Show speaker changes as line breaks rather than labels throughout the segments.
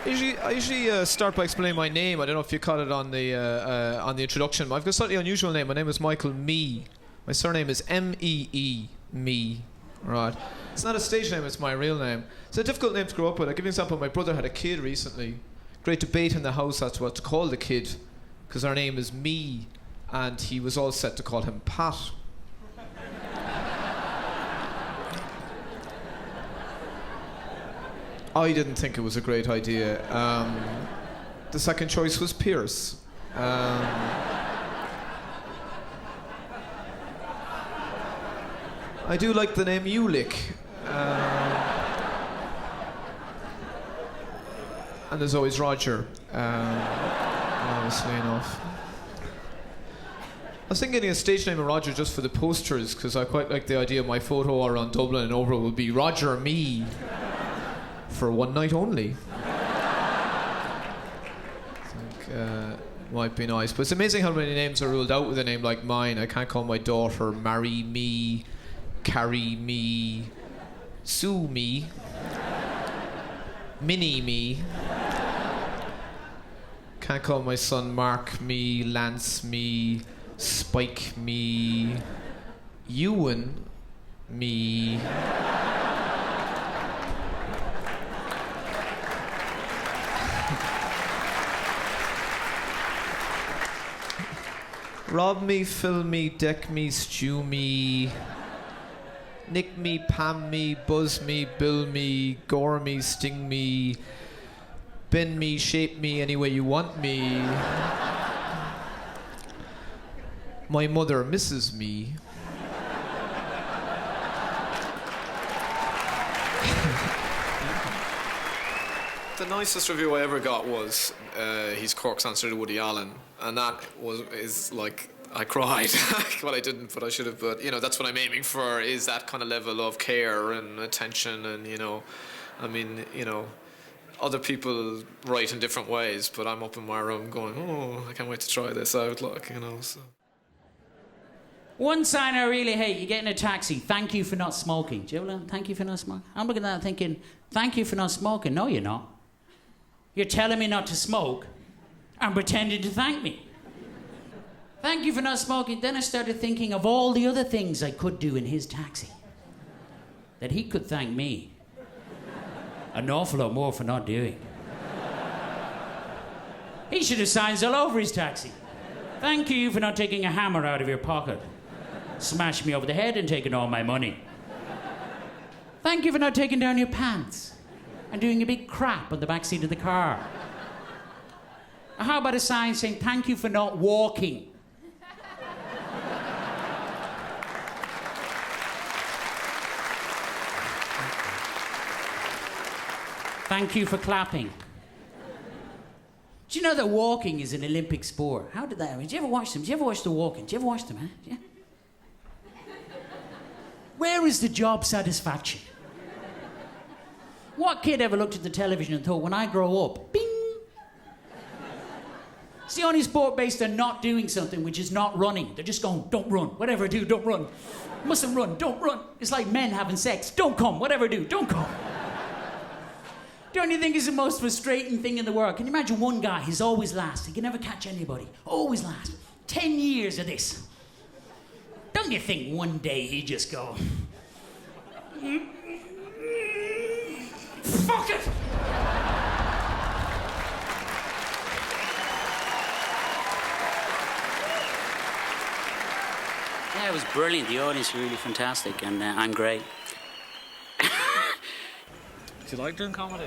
I usually start by explaining my name. I don't know if you caught it on the introduction. I've got a slightly unusual name. My name is Michael Mee. My surname is M-E-E, Mee. Right. It's not a stage name, it's my real name. It's a difficult name to grow up with. I'll give you an example. My brother had a kid recently. Great debate in the house as to what to call the kid, because our name is Mee, and he was all set to call him Pat. I didn't think it was a great idea. The second choice was Pierce. I do like the name Ulick. And there's always Roger, obviously enough. I was thinking getting a stage name of Roger just for the posters, because I quite like the idea of my photo around Dublin and over would be Roger Mee for one night only. I think might be nice. But it's amazing how many names are ruled out with a name like mine. I can't call my daughter Marry Me, Carry Me, Sue Me, Mini Me. Can't call my son Mark Me, Lance Me, Spike Me, Ewan Me. Rob me, fill me, deck me, stew me, nick me, pam me, buzz me, bill me, gore me, sting me, bend me, shape me any way you want me. My mother misses me. The nicest review I ever got was his Cork's answer to Woody Allen, and that is like, I cried. Well, I didn't, but I should have. But that's what I'm aiming for, is that kind of level of care and attention, and I mean, other people write in different ways, but I'm up in my room going, oh, I can't wait to try this out, so.
One sign I really hate, you get in a taxi, thank you for not smoking. Do you ever learn, thank you for not smoking? I'm looking at that thinking, thank you for not smoking. No, you're not. You're telling me not to smoke and pretending to thank me. Thank you for not smoking. Then I started thinking of all the other things I could do in his taxi that he could thank me an awful lot more for not doing. He should have signs all over his taxi. Thank you for not taking a hammer out of your pocket, smashed me over the head and taking all my money. Thank you for not taking down your pants and doing a big crap on the back seat of the car. How about a sign saying, thank you for not walking? Thank you for clapping. Do you know that walking is an Olympic sport? How did that happen? Did you ever watch them? Did you ever watch the walking? Did you ever watch them, huh? Yeah. Where is the job satisfaction? What kid ever looked at the television and thought, when I grow up, bing? It's the only sport based on not doing something, which is not running. They're just going, don't run. Whatever I do, don't run. Mustn't run, don't run. It's like men having sex. Don't come. Whatever I do, don't come. Don't you think it's the most frustrating thing in the world? Can you imagine one guy, he's always last. He can never catch anybody. Always last. 10 years of this. Don't you think one day he'd just go, fuck it!
Yeah, it was brilliant. The audience were really fantastic, and I'm great.
Do you like doing comedy?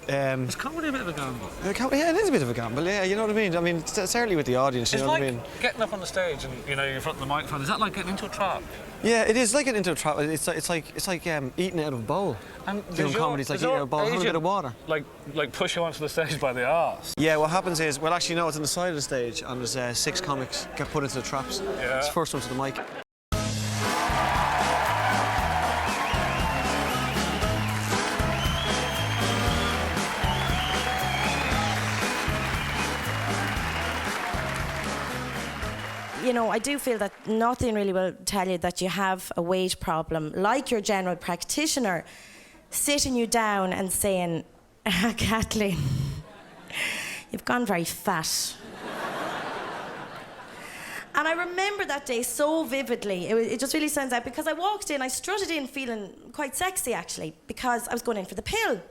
Is comedy a bit of a gamble?
Yeah, it is a bit of a gamble, yeah, you know what I mean? I mean, certainly with the audience, you know what I mean?
Getting up on the stage and, you're in front of the microphone, is that like getting into a trap?
Yeah, it is like getting into a trap. It's like eating out of a bowl.
And
doing comedy, it's like eating out of a bowl, having a bit of water.
Like push you onto the stage by the arse?
Yeah, what happens is, well, actually, no, it's on the side of the stage, and there's 6 comics get put into the traps.
Yeah.
It's the first one to the mic.
I do feel that nothing really will tell you that you have a weight problem, like your general practitioner sitting you down and saying, Kathleen, you've gone very fat. And I remember that day so vividly. It just really stands out because I walked in, I strutted in feeling quite sexy actually, because I was going in for the pill.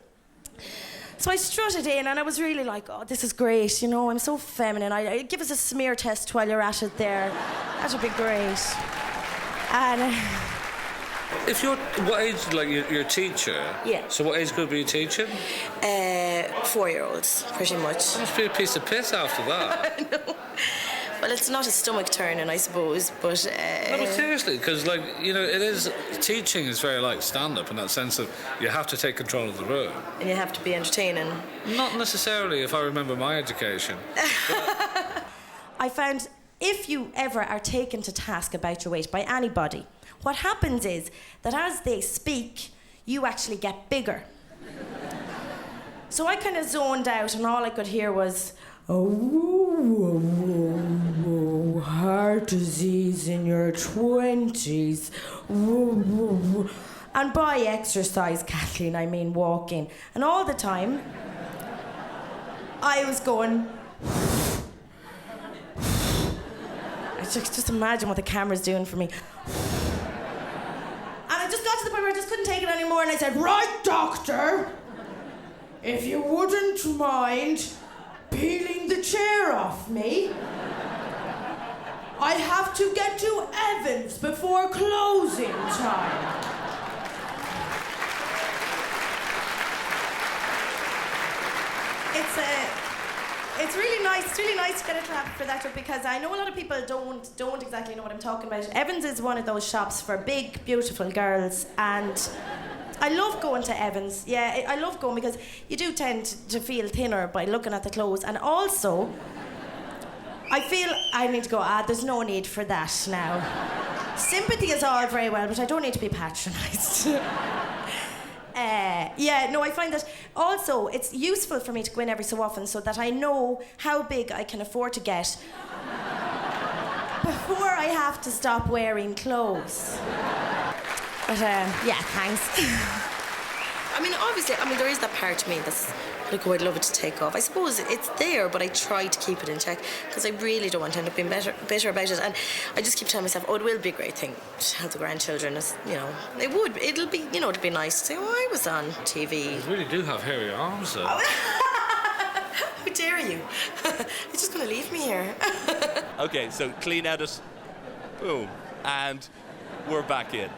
So I strutted in and I was really like, oh, this is great, you know, I'm so feminine. Give us a smear test while you're at it there. That would be great. And...
If you're, what age, like you're a teacher?
Yeah.
So what age group are you teaching?
4-year-olds, pretty much.
That must be a piece of piss after that.
No. Well, it's not a stomach turning, I suppose, but...
No, but seriously, because, like, you know, it is... Teaching is very like stand-up in that sense of you have to take control of the room.
And you have to be entertaining.
Not necessarily, if I remember my education.
I found if you ever are taken to task about your weight by anybody, what happens is that as they speak, you actually get bigger. So I kind of zoned out and all I could hear was... Oh, heart disease in your 20s. And by exercise, Kathleen, I mean walking. And all the time, I was going... I just imagine what the camera's doing for me. And I just got to the point where I just couldn't take it anymore and I said, right, doctor, if you wouldn't mind... peeling the chair off me. I have to get to Evans before closing time. It's really nice. It's really nice to get a clap for that because I know a lot of people don't exactly know what I'm talking about. Evans is one of those shops for big, beautiful girls, and I love going to Evans. Yeah, I love going because you do tend to feel thinner by looking at the clothes. And also, I feel I need to go, there's no need for that now. Sympathy is all very well, but I don't need to be patronised. I find that also it's useful for me to go in every so often so that I know how big I can afford to get before I have to stop wearing clothes. But, thanks.
Obviously, there is that part of me that's like, I'd love it to take off. I suppose it's there, but I try to keep it in check because I really don't want to end up being bitter about it. And I just keep telling myself, it will be a great thing to have the grandchildren. It'll be, it'd be nice to say, I was on TV.
You really do have hairy arms, though.
How dare you? You're just going to leave me here.
Okay, so clean edit. Boom. And we're back in.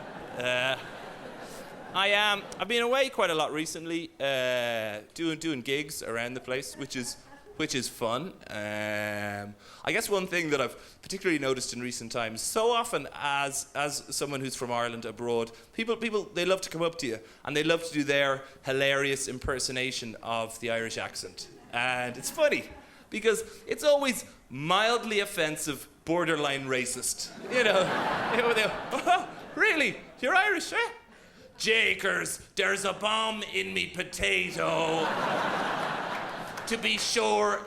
I've been away quite a lot recently, doing gigs around the place, which is fun. I guess one thing that I've particularly noticed in recent times, so often as someone who's from Ireland abroad, people they love to come up to you and they love to do their hilarious impersonation of the Irish accent, and it's funny because it's always mildly offensive, borderline racist. Oh, really? You're Irish, eh? Jakers, there's a bomb in me potato. To be sure.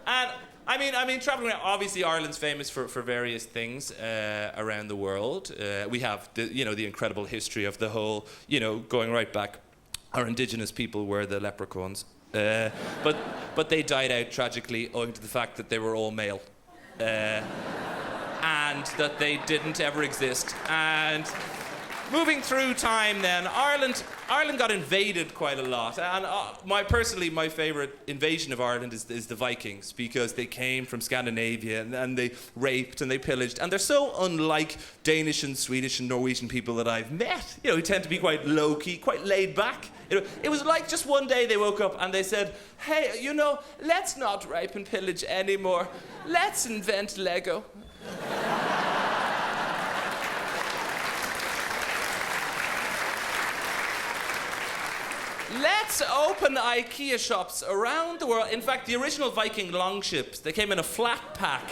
And I mean, traveling around, obviously Ireland's famous for various things around the world. We have the incredible history of the whole, going right back. Our indigenous people were the leprechauns. But they died out tragically owing to the fact that they were all male. And that they didn't ever exist. And moving through time then, Ireland got invaded quite a lot. And my favourite invasion of Ireland is the Vikings, because they came from Scandinavia and they raped and they pillaged. And they're so unlike Danish and Swedish and Norwegian people that I've met, who tend to be quite low-key, quite laid back. It was like just one day they woke up and they said, hey, let's not rape and pillage anymore. Let's invent Lego. Let's open IKEA shops around the world. In fact, the original Viking longships, they came in a flat pack.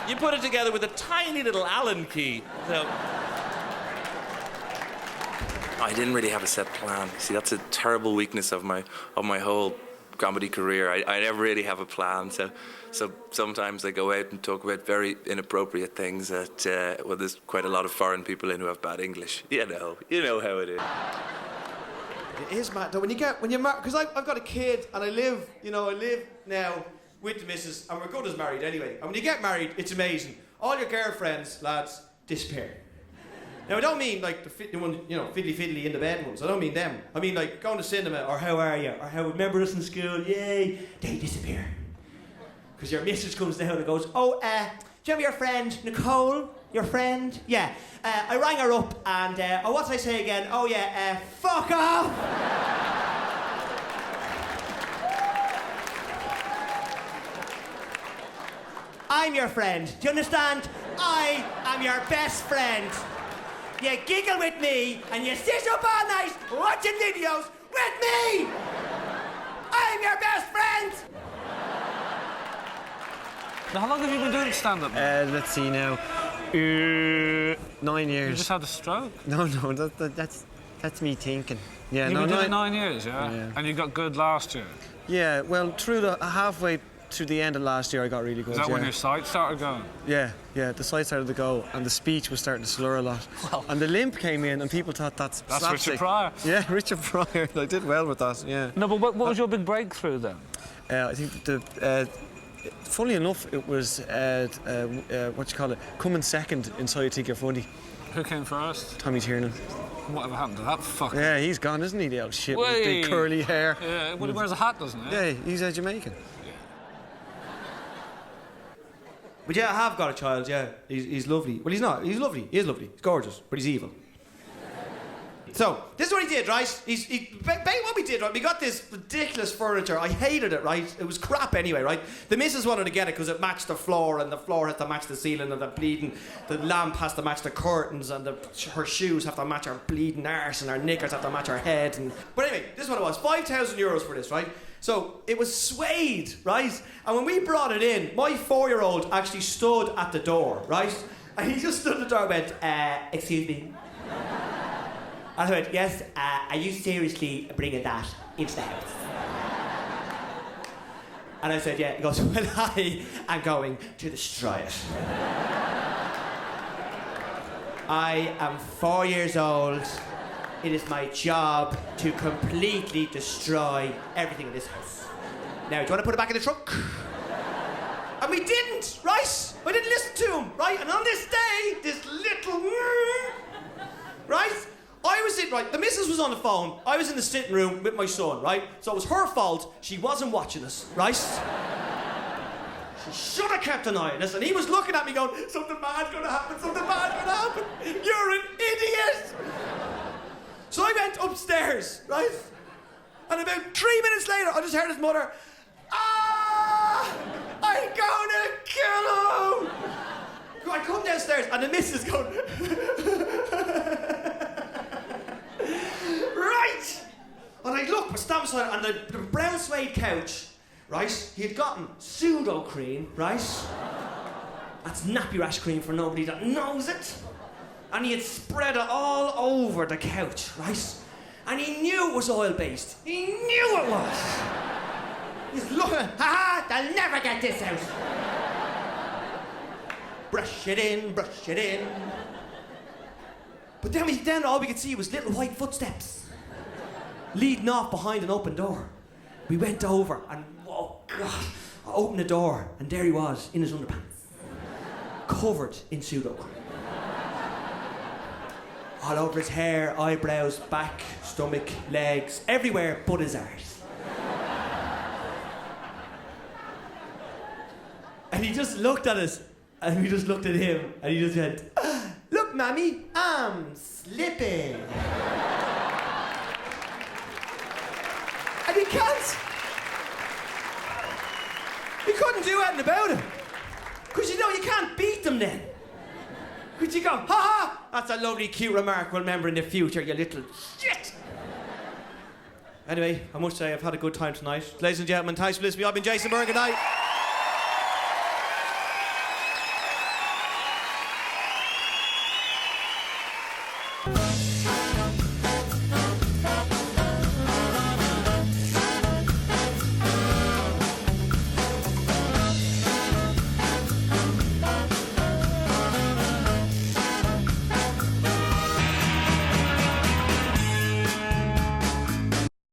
You put it together with a tiny little Allen key.
I didn't really have a set plan. See, that's a terrible weakness of my whole comedy career. I never really have a plan, so sometimes I go out and talk about very inappropriate things that, well, there's quite a lot of foreign people in who have bad English. You know how it is.
It is mad though when you're married, because I've got a kid and I live now with the missus and we're good as married anyway. And when you get married, it's amazing. All your girlfriends, lads, disappear. Now I don't mean like the one, fiddly in the bed ones. I don't mean them. I mean like going to cinema or how are you or how remember us in school? Yay! They disappear. Because your missus comes down and goes, do you remember your friend Nicole? Your friend? Yeah. I rang her up and, what did I say again? Oh yeah, fuck off! I'm your friend. Do you understand? I am your best friend. You giggle with me and you sit up all night watching videos with me! I'm your best friend!
Now, how long have you been doing stand-up?
Let's see now. 9 years.
You just had a stroke?
No, that's me thinking. Yeah,
You've been doing it 9 years, yeah? And you got good last year?
Yeah, well, halfway through the end of last year, I got really good.
Is that when your sight started going?
Yeah, the sight started to go, and the speech was starting to slur a lot. Well, and the limp came in, and people thought that's slapstick.
Richard Pryor.
Yeah, Richard Pryor. I did well with that, yeah.
No, but what was your big breakthrough then?
I think funnily enough, it was, coming second in So You Think You're Funny.
Who came first?
Tommy Tiernan.
Whatever happened to that fucker?
Yeah, he's gone, isn't he, the old shit with big curly hair?
Yeah, well, he wears a hat, doesn't he?
Yeah, he's a Jamaican. But yeah, I have got a child, yeah. He's lovely. Well, he's not. He's lovely. He is lovely. He's gorgeous, but he's evil. So, this is what he did, right? What we did, right? We got this ridiculous furniture. I hated it, right? It was crap anyway, right? The missus wanted to get it because it matched the floor, and the floor had to match the ceiling, and the lamp has to match the curtains, and her shoes have to match her bleeding arse, and her knickers have to match her head. But anyway, this is what it was. €5,000 for this, right? So, it was suede, right? And when we brought it in, my 4-year-old actually stood at the door, right? And he just stood at the door and went, excuse me. And I went, yes, are you seriously bringing that into the house? And I said, yeah. He goes, well, I am going to destroy it. I am 4 years old. It is my job to completely destroy everything in this house. Now, do you want to put it back in the trunk? And we didn't, right? I didn't listen to him, right? And on this day, this little... right? I was in, right, the missus was on the phone. I was in the sitting room with my son, right? So it was her fault. She wasn't watching us, right? She should have kept an eye on us. And he was looking at me going, something bad's going to happen, something bad's going to happen. You're an idiot. So I went upstairs, right? And about 3 minutes later, I just heard his mother, I'm gonna kill him. I come downstairs and the missus going, right! And I look, we're standing beside on the brown suede couch, right? He had gotten pseudo cream, right? That's nappy rash cream for nobody that knows it. And he had spread it all over the couch, right? And he knew it was oil-based. He knew it was. He's looking, they'll never get this out. Brush it in, brush it in. But then all we could see was little white footsteps leading off behind an open door. We went over and, oh God, I opened the door and there he was in his underpants, covered in pseudo cream. All over his hair, eyebrows, back, stomach, legs, everywhere but his arse. And he just looked at us, and we just looked at him, and he just went, look, Mammy, I'm slipping. And he couldn't do anything about it. Because you can't beat them then. Because you go, ha ha, that's a lovely, cute remark we'll remember in the future, you little shit. Anyway, I must say I've had a good time tonight. Ladies and gentlemen, thanks for listening. I've been Jason Byrne. Good night.